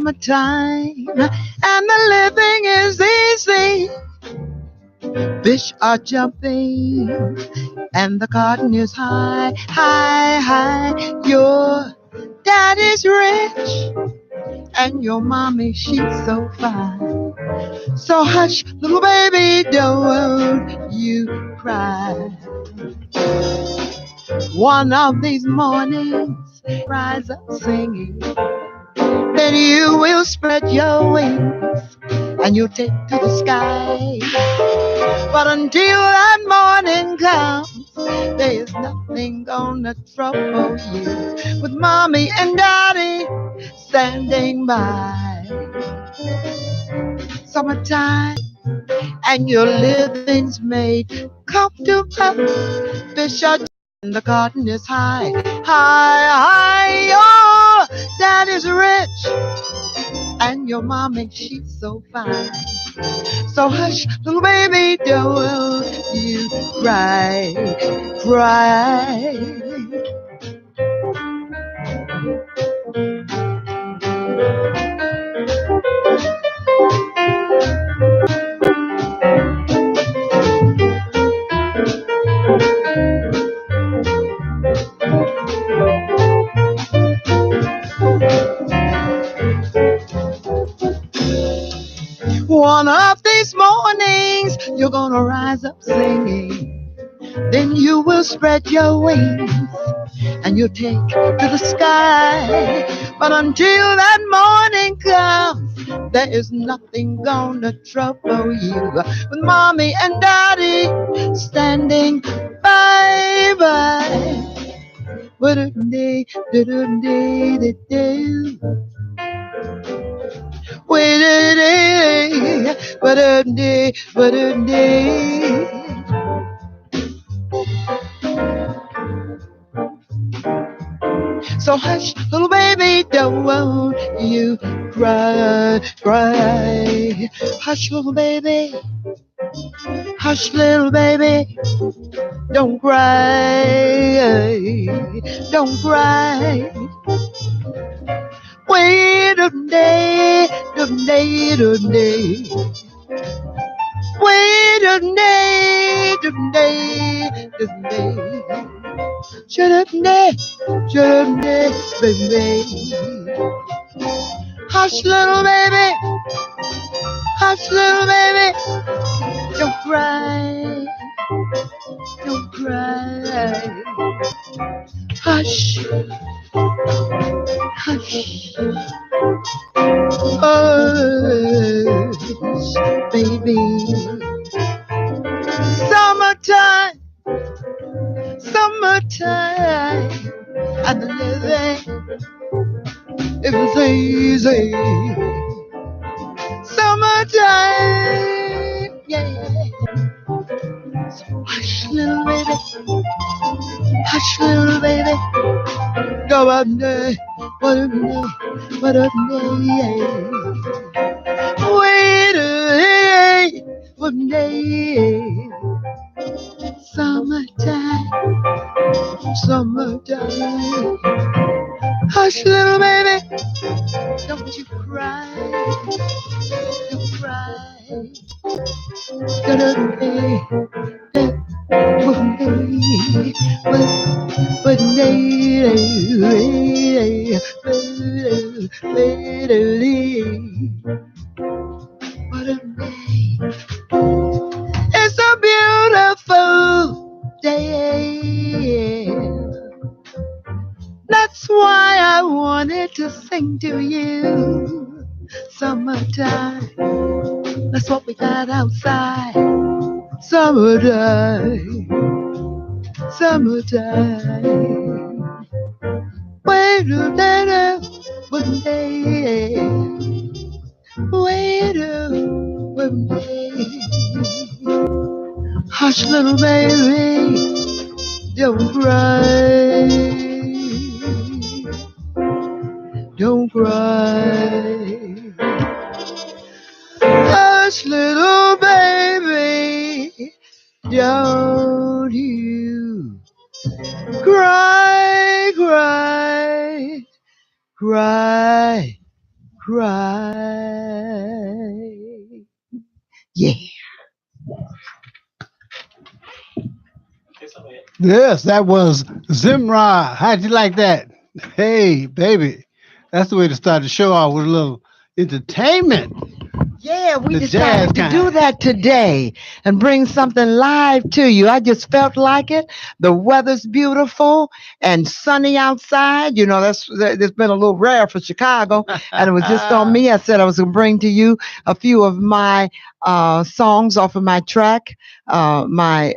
summertime, and the living is easy. Fish are jumping, and the cotton is high, high, high. Your daddy's rich, and your mommy, she's so fine. So hush, little baby, don't you cry. One of these mornings, rise up singing. Then you will spread your wings, and you'll take to the sky. But until that morning comes, there is nothing gonna trouble you, with mommy and daddy standing by. Summertime, and your living's made comfortable. Fish are and the cotton is high, high, high. Your daddy's rich, and your mommy, she's so fine. So hush, little baby, don't you cry, cry. One of these mornings, you're gonna rise up singing. Then you will spread your wings, and you'll take to the sky. But until that morning comes, there is nothing gonna trouble you, with mommy and daddy standing by, by. What-a-day, do-do-day, do-do. Wait a day, what a day, what a day. So hush, little baby, don't you cry, cry. Hush, little baby, hush, little baby, don't cry, don't cry. Wait a day, a day, a day. Wait a day, a day, a day. Shut up, baby. Hush, little baby. Hush, little baby. Don't cry. Don't cry. Hush. Hush. Hush, baby. Summertime. Summertime, and the living is easy. Summertime, yeah. So hush, little baby, hush, little baby. Go out there, what a day, what a day. Wait a day, one day. Summertime, summertime. Hush, little baby, don't you cry, don't cry. One day, what a day. It's a beautiful day. That's why I wanted to sing to you. Summertime, that's what we got outside. Summertime, summertime. Wait a minute, one day. Wait a one day. Hush, little baby, don't cry. Don't cry. Hush, little baby, don't you cry, cry, cry, cry. Yeah. Yes, that was Zemrah. How'd you like that? Hey, baby. That's the way to start the show off with a little entertainment. Yeah, we The jazz decided to do kind. that today and bring something live to you. I just felt like it. The weather's beautiful and sunny outside. You know, that's been a little rare for Chicago, and it was just on me. I said I was going to bring to you a few of my songs off of my track. My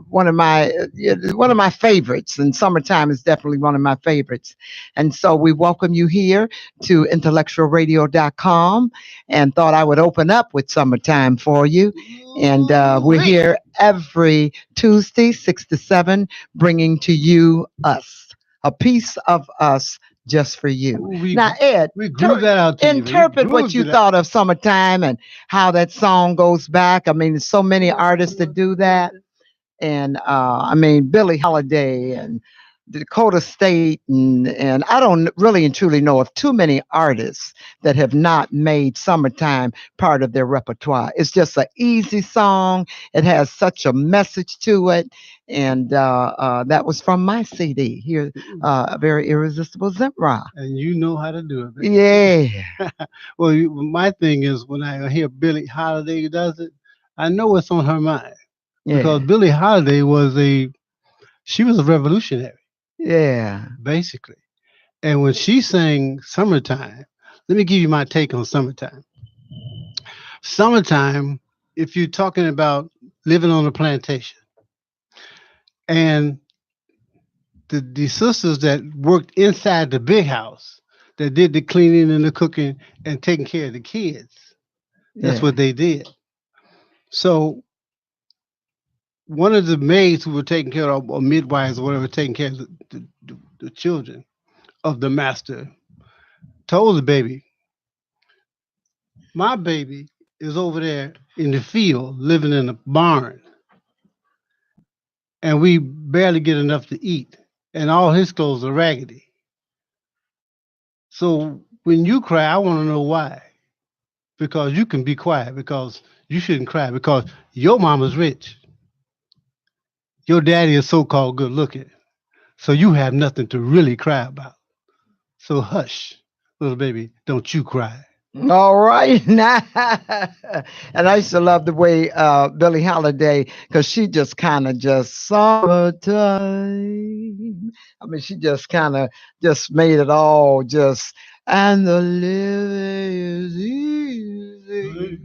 one of my favorites, and summertime is definitely one of my favorites. And so we welcome you here to IntellectualRadio.com and thought I would open up with Summertime for you. And we're here every Tuesday, 6 to 7, bringing to you us, a piece of us just for you. We Now, Ed, we grew that out to you. Man. interpret what you thought of Summertime and how that song goes back. I mean, there's so many artists that do that. And I mean, Billie Holiday and Dakota State, and I don't really and truly know of too many artists that have not made Summertime part of their repertoire. It's just an easy song. It has such a message to it. And that was from my CD here, a very irresistible Zemrah. And you know how to do it. Baby. Yeah. Well, my thing is when I hear Billie Holiday does it, I know what's on her mind because Yeah. Billie Holiday she was a revolutionary Yeah. basically. And when she sang Summertime, let me give you my take on Summertime. Summertime, if you're talking about living on a plantation and the sisters that worked inside the big house that did the cleaning and the cooking and taking care of the kids, that's Yeah. what they did. So one of the maids who were taking care of, or midwives or whatever, taking care of the children of the master, told the baby, my baby is over there in the field living in a barn, and we barely get enough to eat, and all his clothes are raggedy. So when you cry, I want to know why. Because you can be quiet, because you shouldn't cry, because your mama's rich. Your daddy is so called good looking. So you have nothing to really cry about. So hush, little baby, don't you cry. All right. And I used to love the way Billie Holiday, because she just kind of just summertime. I mean, she just kind of just made it all just, and the living is easy.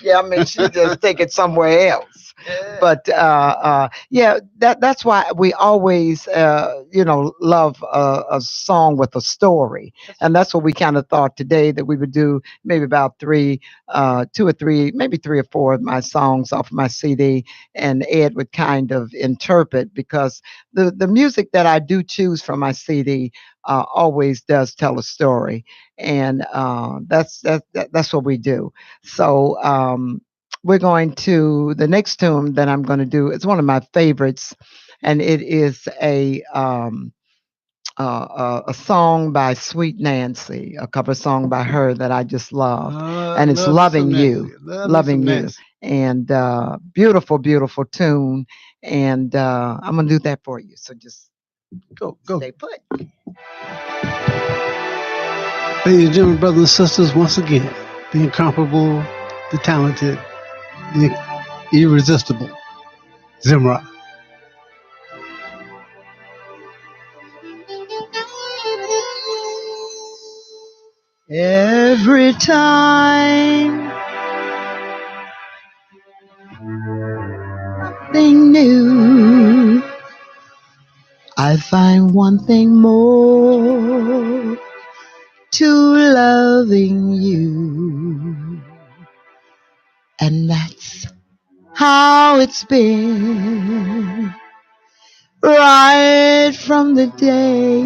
Yeah, I mean, she just take it somewhere else. But yeah, that's why we always, love a song with a story. And that's what we kind of thought today that we would do maybe about two or three, maybe three or four of my songs off my CD, and Ed would kind of interpret, because the music that I do choose from my CD always does tell a story, and that's what we do. So we're going to the next tune that I'm going to do. It's one of my favorites, and it is a song by Sweet Nancy, a cover song by her that I just love, and it's Love me some "Loving Nancy. You," Love me "Loving some You," Nancy. and beautiful, beautiful tune. And I'm gonna do that for you. So just Go. stay put. Ladies and gentlemen, brothers and sisters, once again, the incomparable, the talented, the irresistible Zemrah. Every time something new, I find one thing more to loving you, and that's how it's been right from the day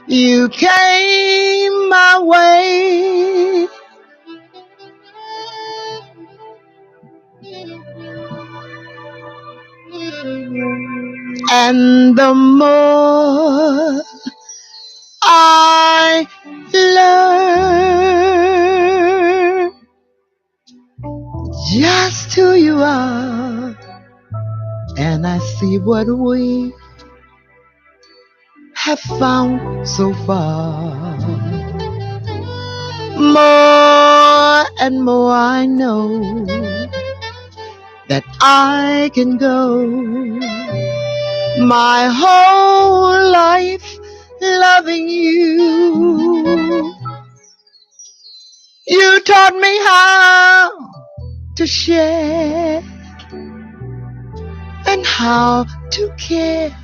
you came my way. And the more I learn just who you are, and I see what we have found so far. More and more I know that I can go my whole life loving you. You taught me how to share and how to care.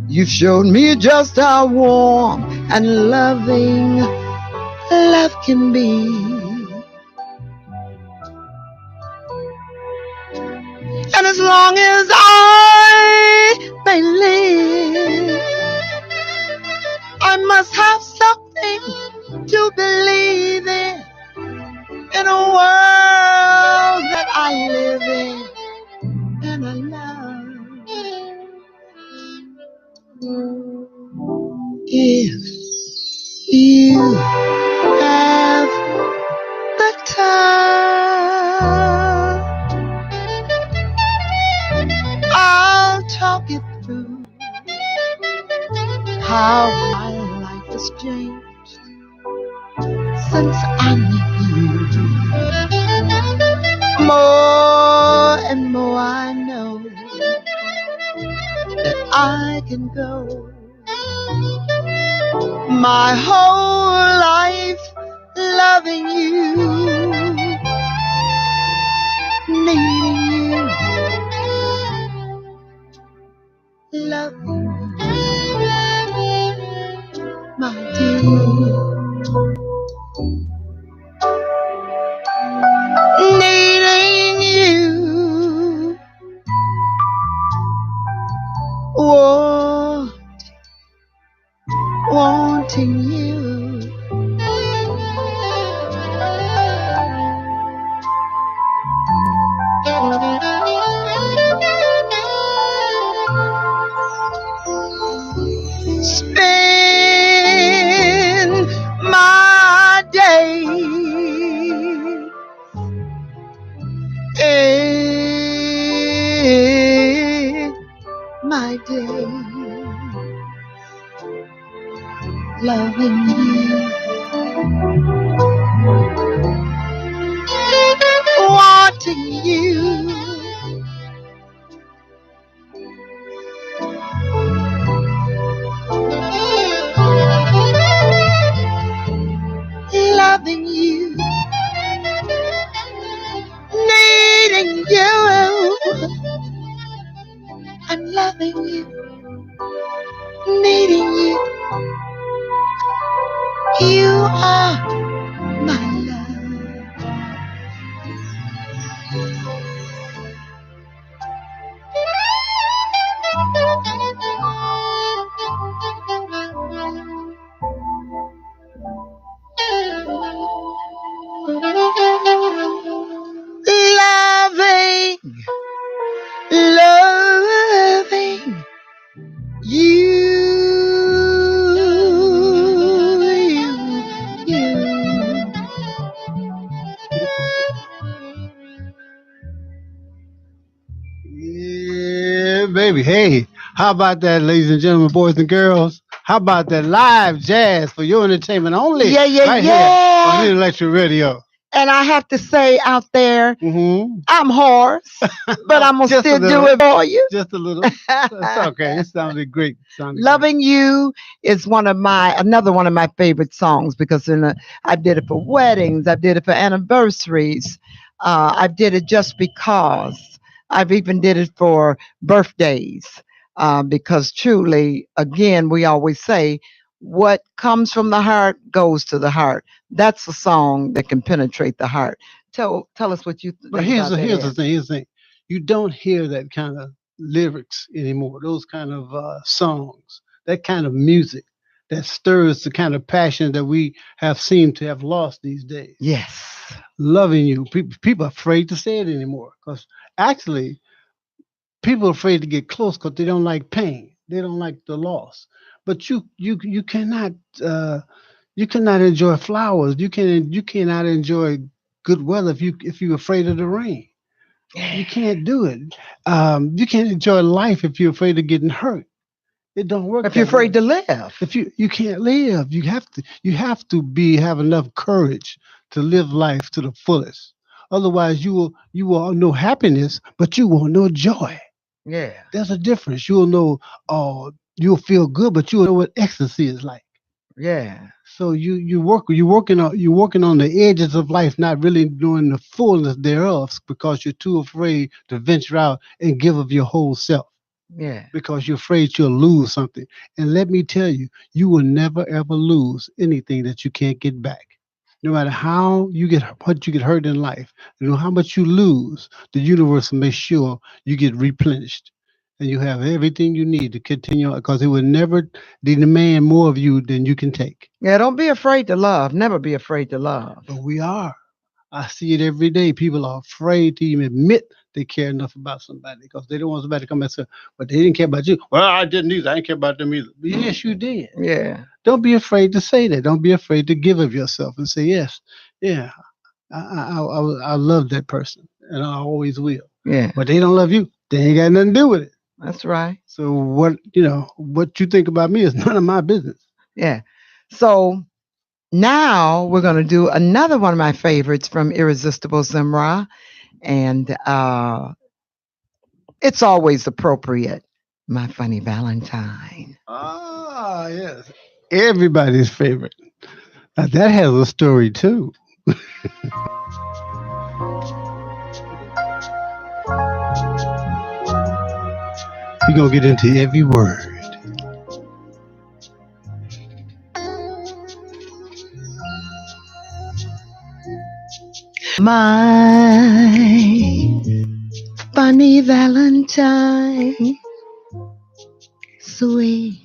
You showed me just how warm and loving love can be. And as long as I may live, I must have something to believe in a world that I live in and I love. If you have the time, I'll talk it through how my life has changed since I met you. More and more I know that I can go my whole life loving you, needing you, loving you, my dear. Needing you, wanting you. Spend my day my day loving you, wanting you, loving you, needing you, and loving you, needing you. You are my love. Loving, loving you, you. Yeah, baby. Hey, how about that, ladies and gentlemen, boys and girls? How about that live jazz for your entertainment only? Yeah, yeah, right yeah. here on Intellectual Radio. And I have to say out there, Mm-hmm. I'm hoarse, but I'm going to Just a still do little. it for you. Just a little. It's okay. It sounded great. Loving You is another one of my favorite songs because I did it for weddings, I did it for anniversaries, I did it just because. I've even did it for birthdays because truly, again, we always say what comes from the heart goes to the heart. That's a song that can penetrate the heart. Tell us what you But think here's about the that. here's the Ed. thing. Here's the thing. You don't hear that kind of lyrics anymore. Those kind of songs. That kind of music that stirs the kind of passion that we have seemed to have lost these days. Yes. Loving you. People are afraid to say it anymore because actually people are afraid to get close because they don't like pain. They don't like the loss. But you cannot you cannot enjoy flowers. You cannot enjoy good weather if you're afraid of the rain. You can't do it. You can't enjoy life if you're afraid of getting hurt. It don't work If you're that way. afraid to live. If you can't live, you have to be have enough courage to live life to the fullest. Otherwise, you will know happiness, but you won't know joy. Yeah. There's a difference. You'll know, you'll feel good, but you'll know what ecstasy is like. Yeah. So you're working on the edges of life, not really knowing the fullness thereof, because you're too afraid to venture out and give of your whole self, Yeah. because you're afraid you'll lose something. And let me tell you, you will never ever lose anything that you can't get back. No matter how you get what you get hurt in life, you know how much you lose, the universe will make sure you get replenished and you have everything you need to continue on, because it will never demand more of you than you can take. Yeah, don't be afraid to love. Never be afraid to love. But we are. I see it every day. People are afraid to even admit they care enough about somebody because they don't want somebody to come and say, but they didn't care about you. Well, I didn't either. I didn't care about them either. But yes, you did. Yeah. Don't be afraid to say that. Don't be afraid to give of yourself and say, yes, yeah, I love that person and I always will. Yeah. But they don't love you. They ain't got nothing to do with it. That's right. So what you think about me is none of my business. Yeah. So now we're going to do another one of my favorites from Irresistible Zemrah. And it's always appropriate. My Funny Valentine. Ah, yes. Everybody's favorite. Now, that has a story too. We're going to get into every word. My Funny Valentine. Sweet.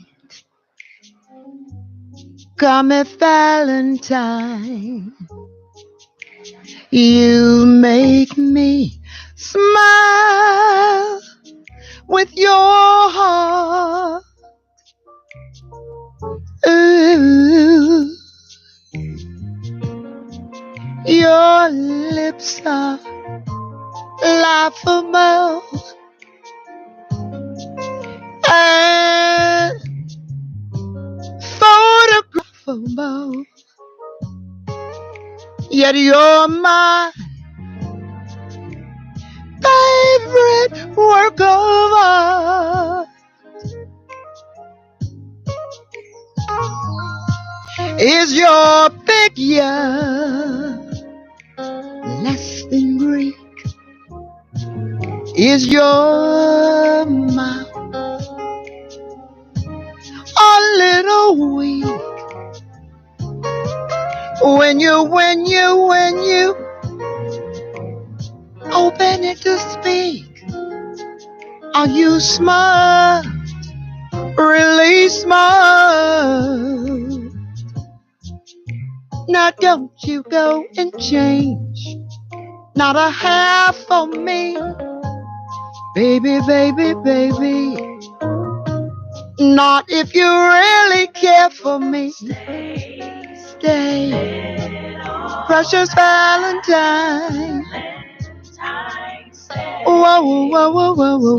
Cometh Valentine. You make me smile with your heart. Ooh, your lips are laughable and photographable. Yet you're my favorite work of art. Is your figure less than Greek? Is your mouth a little weak? When you open it to speak, are you smart? Really smart? Now don't you go and change, not a half for me. Baby, baby, baby, not if you really care for me. Stay, precious Valentine. Whoa, whoa, whoa, whoa, whoa, whoa.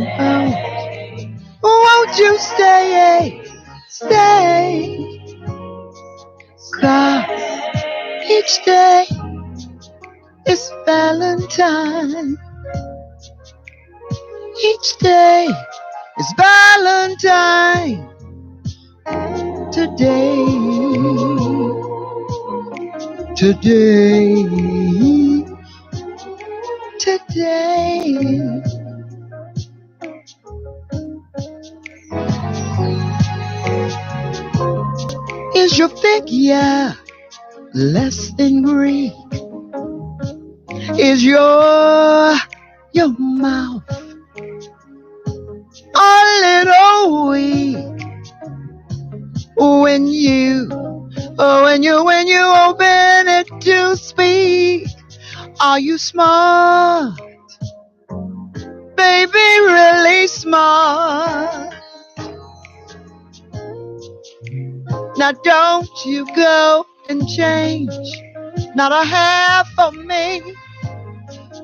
Won't you stay, stay? 'Cause each day is Valentine. Each day is Valentine. Today, today, today. Is your figure less than Greek? Is your mouth a little weak? When you open it to speak, are you smart? Baby, really smart? Now don't you go and change, not a half for me.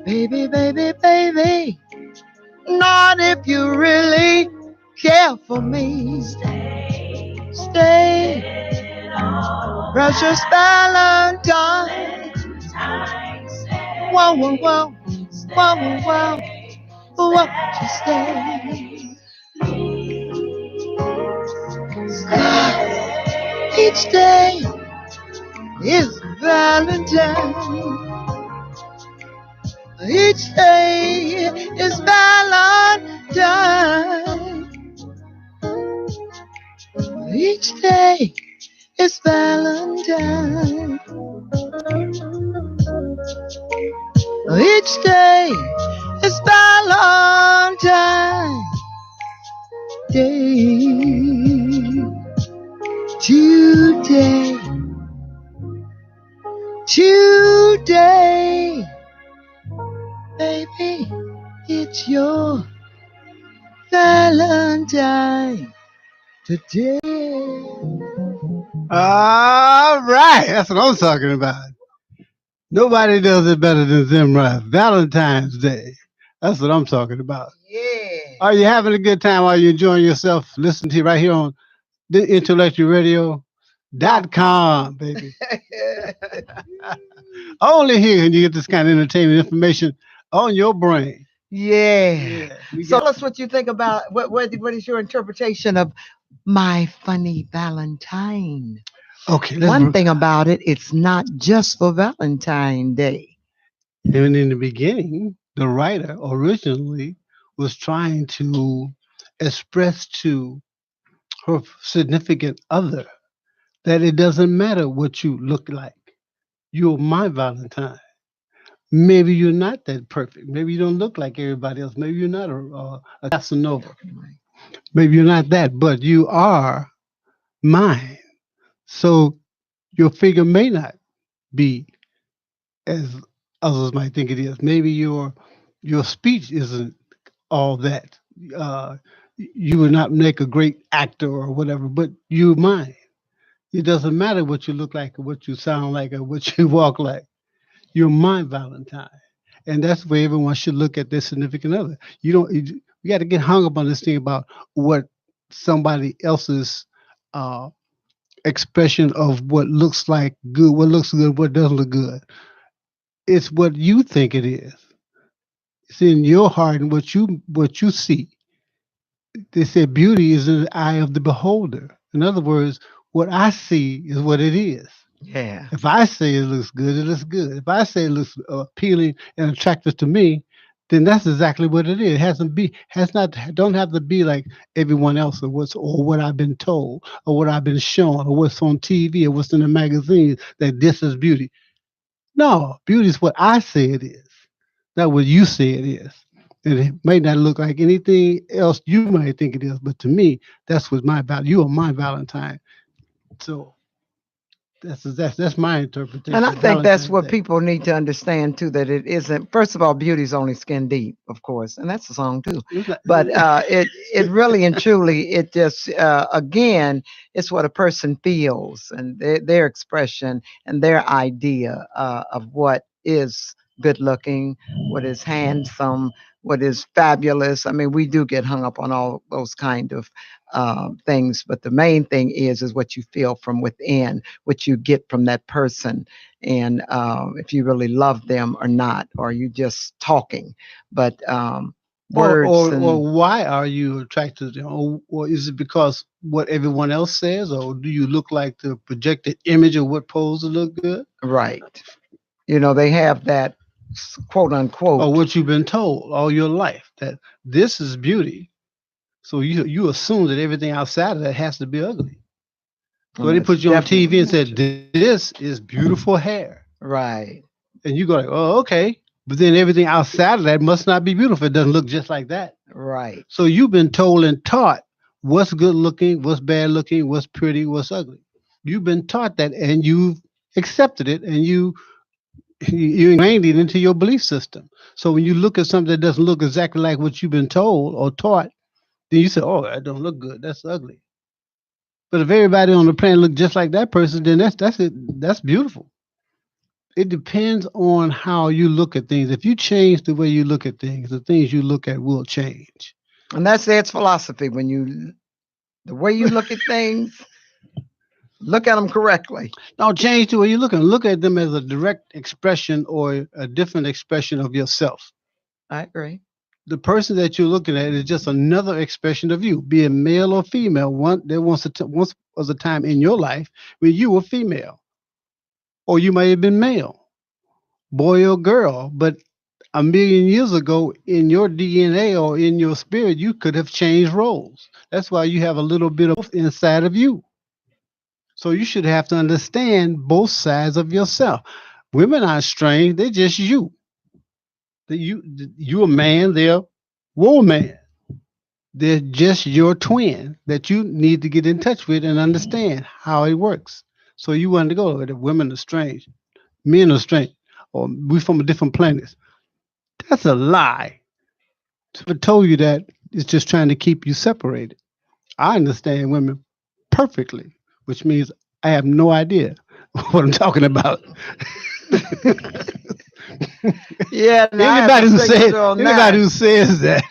Baby, baby, baby, not if you really care for me. Stay, precious Valentine. Whoa, whoa, whoa, whoa, whoa, whoa, won't you stay? Each day is Valentine. Each day is Valentine. Each day is Valentine. Each day is Valentine Day. Today, today, baby, it's your Valentine today. All right, that's what I'm talking about. Nobody does it better than Zemrah. Valentine's Day. That's what I'm talking about. Yeah. Are you having a good time? Are you enjoying yourself? Listening to you right here on the IntellectualRadio.com, baby. Only here can you get this kind of entertainment information on your brain. Yeah. We So got tell us what you think about what is your interpretation of My Funny Valentine? okay. One thing about it, it's not just for Valentine Day. And in the beginning, the writer originally was trying to express to her significant other that it doesn't matter what you look like. You're my Valentine. Maybe you're not that perfect. Maybe you don't look like everybody else. Maybe you're not a Casanova. Maybe you're not that, but you are mine. So your figure may not be as others might think it is. Maybe your speech isn't all that. Uh, you would not make a great actor or whatever, but you're mine. It doesn't matter what you look like or what you sound like or what you walk like. You're my Valentine. And that's the way everyone should look at their significant other. You got to get hung up on this thing about what somebody else's uh, expression of what looks like good, what looks good, what doesn't look good. It's what you think it is. It's in your heart and what you see. They say beauty is in the eye of the beholder. In other words, what I see is what it is. Yeah. If I say it looks good, it looks good. If I say it looks appealing and attractive to me, then that's exactly what it is. It has not don't have to be like everyone else or what I've been told or what I've been shown or what's on TV or what's in the magazines that this is beauty. No, beauty is what I say it is, not what you say it is. And it may not look like anything else you might think it is, but to me, that's what my value. You are my Valentine. So that's my interpretation. And I of think that's Valentine's what Day. people need to understand too, that it isn't, first of all, beauty's only skin deep, of course, and that's a song too. It's not- But it really and truly, it just again, it's what a person feels and their expression and their idea of what is good looking, what is handsome, what is fabulous. I mean, we do get hung up on all those kind of things, but the main thing is what you feel from within, what you get from that person, and if you really love them or not, or you just talking. But words or why are you attracted to them? Or is it because what everyone else says, or do you look like the projected image of what pose to look good, right. You know, they have that quote or unquote. what you've been told all your life that this is beauty? So you assume that everything outside of that has to be ugly. So they put you on TV and said, "This is beautiful hair," Right. and you go like, "Oh, okay." But then everything outside of that must not be beautiful. It doesn't look just like that. Right. So you've been told and taught what's good looking, what's bad looking, what's pretty, what's ugly. You've been taught that, and you've accepted it, and you ingrained it into your belief system. So when you look at something that doesn't look exactly like what you've been told or taught, then you say, "Oh, that don't look good. That's ugly." But if everybody on the planet look just like that person, then that's it. That's beautiful. It depends on how you look at things. If you change the way you look at things, the things you look at will change. And that's its philosophy. The way you look at things, look at them correctly. Now change the way you look at them. Look at them as a direct expression or a different expression of yourself. I agree. The person that you're looking at is just another expression of you, be it male or female. There once was a time in your life when you were female, or you might have been male, boy or girl. But a million years ago, in your DNA or in your spirit, you could have changed roles. That's why you have a little bit of both inside of you. So you should have to understand both sides of yourself. Women aren't strange; they're just you. You a man, they're woman. They're just your twin that you need to get in touch with and understand how it works. So you want to go that women are strange, men are strange, or we from a different planet. That's a lie. Whoever told you that is just trying to keep you separated. I understand women perfectly, which means I have no idea what I'm talking about. Yeah, anybody who says that,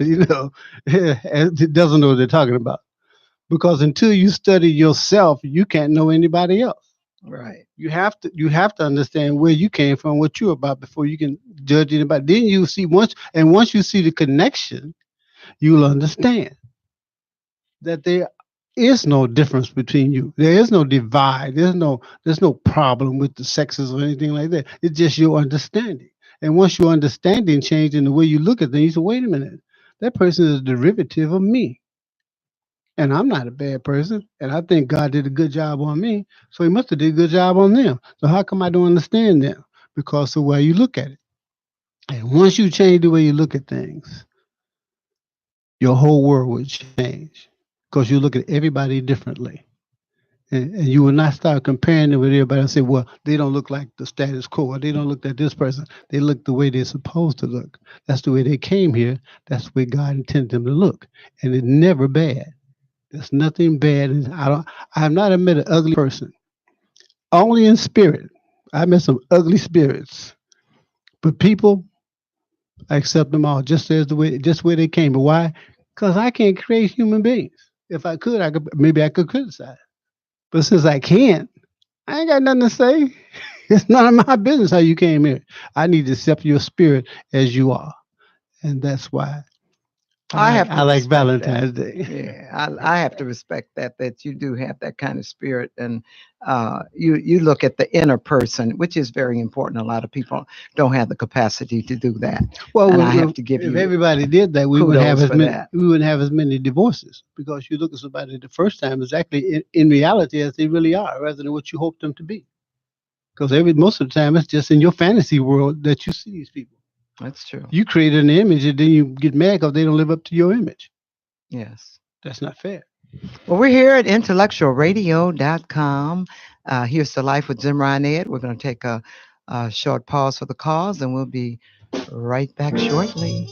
it doesn't know what they're talking about. Because until you study yourself, you can't know anybody else. Right. You have to understand where you came from, what you're about before you can judge anybody. Then you see once you see the connection, you'll understand that there is no difference between you. There is no divide. There's no problem with the sexes or anything like that. It's just your understanding. And once your understanding changes in the way you look at things, you say, wait a minute, that person is a derivative of me. And I'm not a bad person. And I think God did a good job on me. So he must have did a good job on them. So how come I don't understand them? Because of the way you look at it. And once you change the way you look at things, your whole world would change. Because you look at everybody differently. And you will not start comparing them with everybody and say, well, they don't look like the status quo, or they don't look like this person. They look the way they're supposed to look. That's the way they came here. That's the way God intended them to look. And it's never bad. There's nothing bad. I have not met an ugly person. Only in spirit. I met some ugly spirits. But people, I accept them all just where they came. But why? Because I can't create human beings. If I could, maybe I could criticize. But since I can't, I ain't got nothing to say. It's none of my business how you came here. I need to accept your spirit as you are. And that's why I like Valentine's Day. Yeah, I have to respect that you do have that kind of spirit, and you look at the inner person, which is very important. A lot of people don't have the capacity to do that. Well, and I have to give if you everybody did that, we wouldn't have that. we wouldn't have as many divorces, because you look at somebody the first time exactly in reality as they really are, rather than what you hope them to be. Because most of the time it's just in your fantasy world that you see these people. That's true. You created an image and then you get mad because they don't live up to your image. Yes. That's not fair. Well, we're here at IntellectualRadio.com. Here's the Life with Zemrah and Ed. We're going to take a short pause for the cause, and we'll be right back shortly.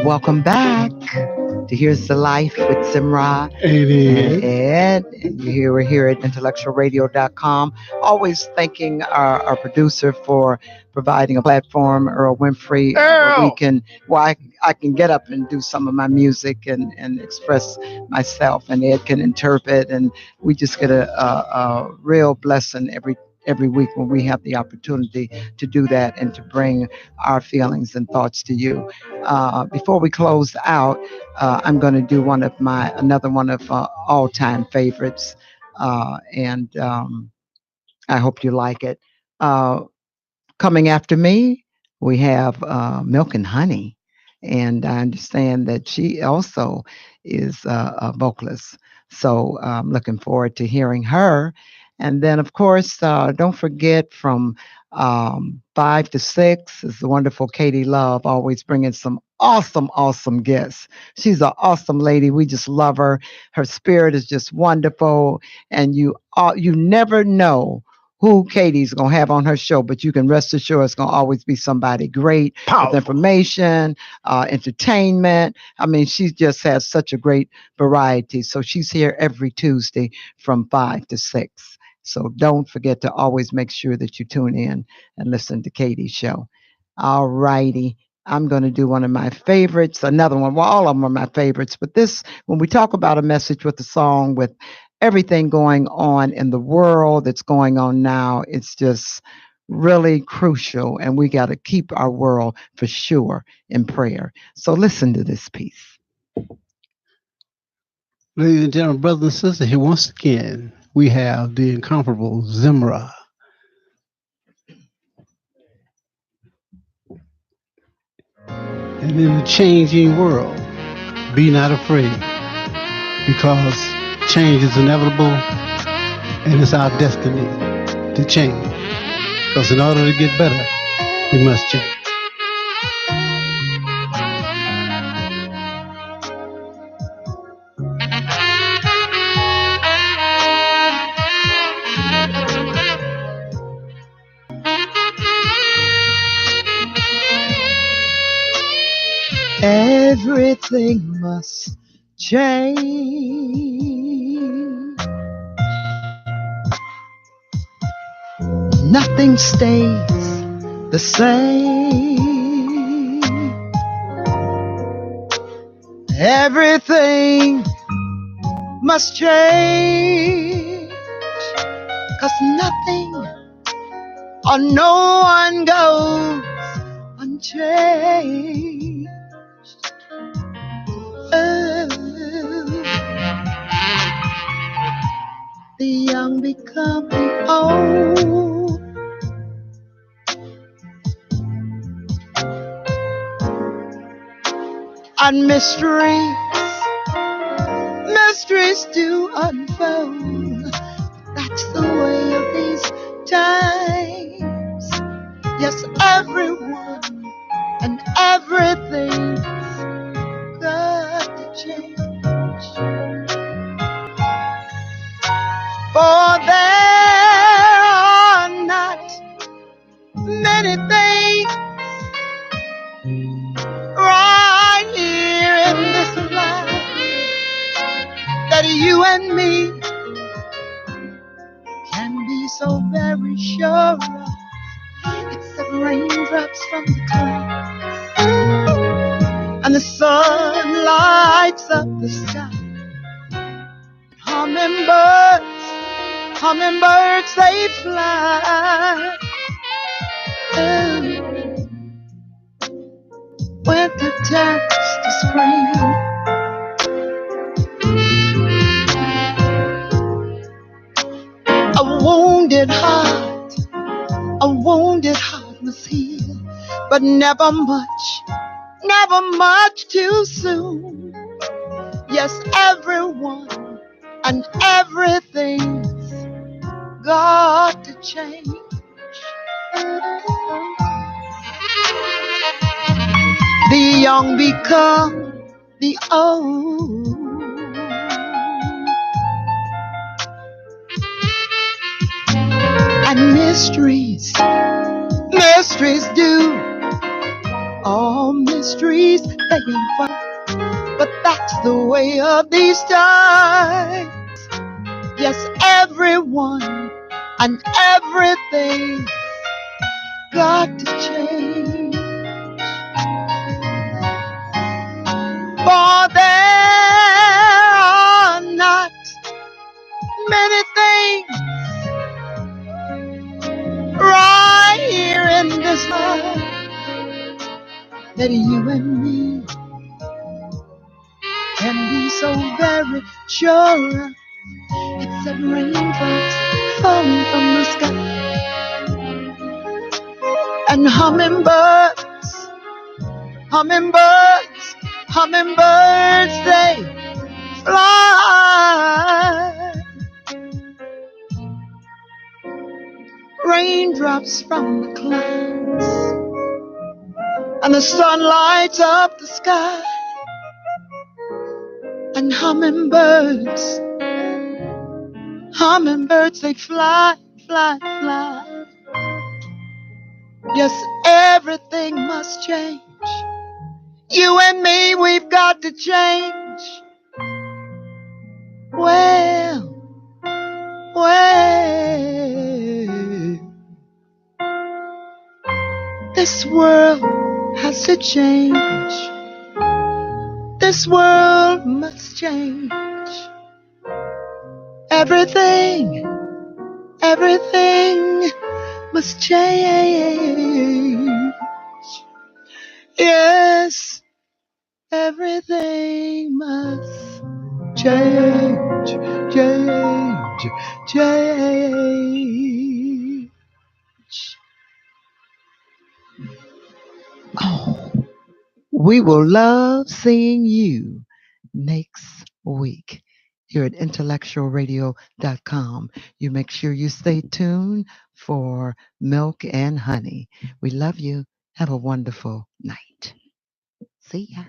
Welcome back to Here's the Life with Zemrah and 88. Ed. And we're here at IntellectualRadio.com. Always thanking our producer for providing a platform, Earl Winfrey, where we can, I can get up and do some of my music and express myself, and Ed can interpret. And we just get a real blessing every week when we have the opportunity to do that and to bring our feelings and thoughts to you. Before we close out, I'm going to do another one of all-time favorites, and I hope you like it. Uh, Coming after me, we have Milk and Honey, and I understand that she also is a vocalist. So I'm looking forward to hearing her. And then, of course, don't forget from 5 to 6 is the wonderful Katie Love, always bringing some awesome, awesome guests. She's an awesome lady. We just love her. Her spirit is just wonderful, and you never know who Katie's gonna have on her show, but you can rest assured it's gonna always be somebody great with Powerful. information, entertainment. I mean, she just has such a great variety. So she's here every Tuesday from 5 to 6. So don't forget to always make sure that you tune in and listen to Katie's show. All righty. I'm going to do one of my favorites, another one. Well, all of them are my favorites, but this, when we talk about a message with a song, with everything going on in the world that's going on now, it's just really crucial. And we got to keep our world for sure in prayer. So listen to this piece. Ladies and gentlemen, brothers and sisters, here once again, we have the incomparable Zemrah. And in the changing world, be not afraid, because change is inevitable and it's our destiny to change. Because in order to get better, we must change. Everything must change. Nothing stays the same. Everything must change. 'Cause nothing or no one goes unchanged. Oh, the young become the old. And mysteries do unfold. That's the way of these times. Yes, everyone and everything's got to change. For there are not many things right here in this life that you and me can be so very sure of, except raindrops from the clouds and the sun lights up the sky. Hummingbirds they fly. Oh, winter turns to spring. A wounded heart must heal, but never much too soon. Yes, everyone and everything's got to change. The young become the old. And mysteries do All mysteries they unfold, but that's the way of these times. Yes, everyone and everything got to change. For there are not many things right here in this life that you and me can be so very sure of. Except raindrops falling from the sky and hummingbirds, they fly. Raindrops from the clouds and the sun lights up the sky and hummingbirds, they fly, fly, fly. Yes, everything must change. You and me, we've got to change. Well, this world has to change. This world must change. Everything must change. Yes, everything must change. Oh, we will love seeing you next week here at IntellectualRadio.com. You make sure you stay tuned for Milk and Honey. We love you. Have a wonderful night. See ya.